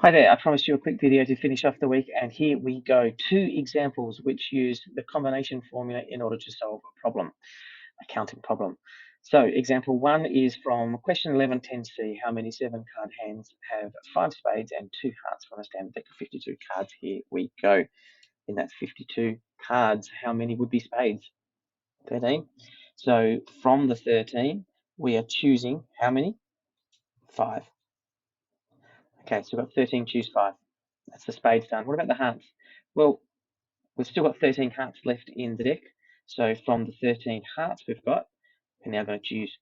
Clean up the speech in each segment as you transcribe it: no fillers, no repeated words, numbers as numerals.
Hi there, I promised you a quick video to finish off the week, and here we go. 2 examples which use the combination formula in order to solve a problem, a counting problem. So example 1 is from question 1110C. How many 7-card hands have 5 spades and 2 hearts from a standard deck of 52 cards? Here we go. In that 52 cards, how many would be spades? 13. So from the 13, we are choosing how many? 5. Okay, so we've got 13, choose 5. That's the spades done. What about the hearts? Well, we've still got 13 hearts left in the deck. So from the 13 hearts we've got, we're now going to choose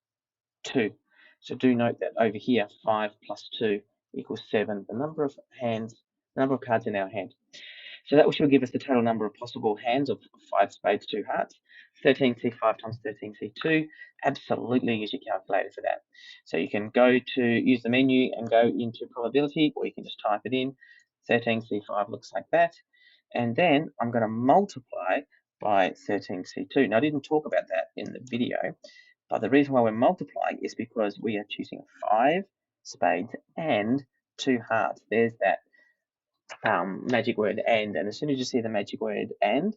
2. So do note that over here, 5 plus 2 equals 7, the number of cards in our hand. So that should give us the total number of possible hands of 5 spades, 2 hearts. 13C5 times 13C2, absolutely use your calculator for that. So you can use the menu and go into probability, or you can just type it in. 13C5 looks like that. And then I'm going to multiply by 13C2. Now, I didn't talk about that in the video, but the reason why we're multiplying is because we are choosing 5 spades and 2 hearts. There's that magic word and as soon as you see the magic word and,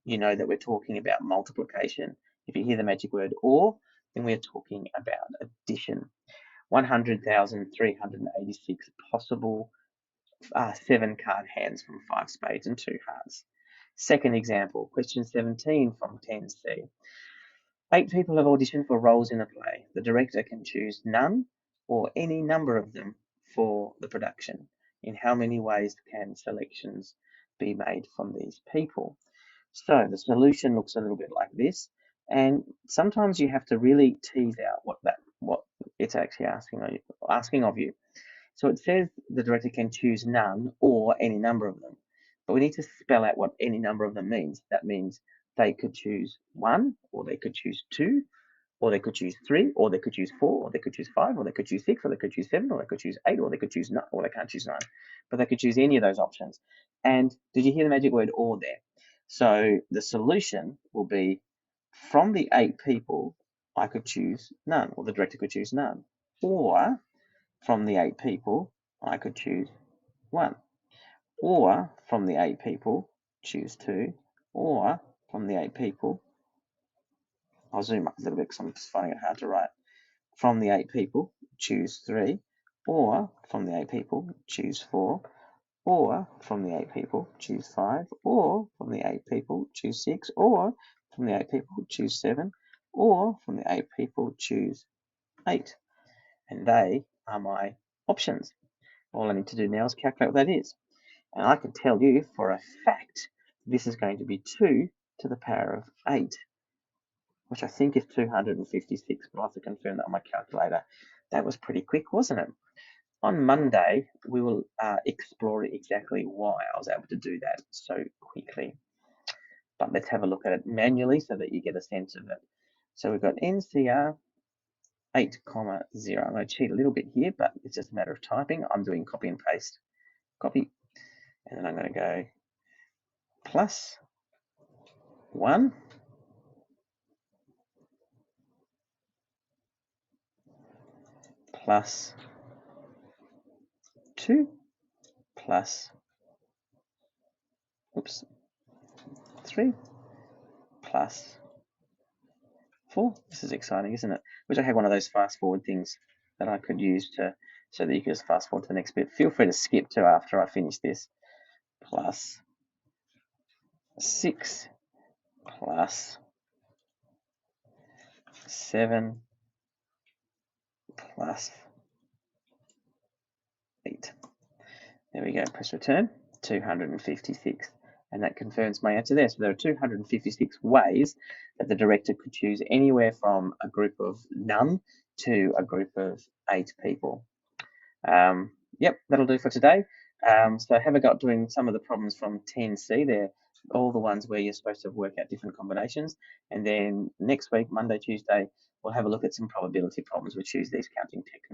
you know that we're talking about multiplication. If you hear the magic word or, then we're talking about addition. 100,386 possible 7-card hands from 5 spades and 2 hearts. Second example, question 17 from 10C. 8 people have auditioned for roles in a play. The director can choose none or any number of them for the production. In how many ways can selections be made from these people? So the solution looks a little bit like this, and sometimes you have to really tease out what it's actually asking of you. So it says the director can choose none or any number of them, but we need to spell out what any number of them means. That means they could choose 1, or they could choose 2, or they could choose 3, or they could choose 4, or they could choose 5, or they could choose 6, or they could choose 7, or they could choose 8, or they could choose 9, or they can't choose 9, but they could choose any of those options. And did you hear the magic word or there? So the solution will be from the 8 people, I could choose none, or the director could choose none, or from the 8 people, I could choose 1, or from the 8 people, choose 2, or from the 8 people, I'll zoom up a little bit because I'm just finding it hard to write. From the 8 people, choose 3, or from the 8 people, choose 4, or from the 8 people, choose 5, or from the 8 people, choose 6, or from the 8 people, choose 7, or from the 8 people, choose 8. And they are my options. All I need to do now is calculate what that is. And I can tell you for a fact this is going to be 2 to the power of 8, which I think is 256, but I'll have to confirm that on my calculator. That was pretty quick, wasn't it? On Monday, we will explore exactly why I was able to do that so quickly. But let's have a look at it manually so that you get a sense of it. So we've got NCR 8, 0. I'm going to cheat a little bit here, but it's just a matter of typing. I'm doing copy and paste. Copy. And then I'm going to go plus 1 plus 2 plus 3 plus 4. This is exciting, isn't it? Wish I had one of those fast forward things that I could use so that you could just fast forward to the next bit. Feel free to skip to after I finish this. Plus 6 plus 7 plus 8. There we go. Press return. 256. And that confirms my answer there. So there are 256 ways that the director could choose anywhere from a group of none to a group of 8 people. Yep, that'll do for today. So have a go at doing some of the problems from 10C. They're all the ones where you're supposed to work out different combinations. And then next week, Monday, Tuesday, we'll have a look at some probability problems which use these counting techniques.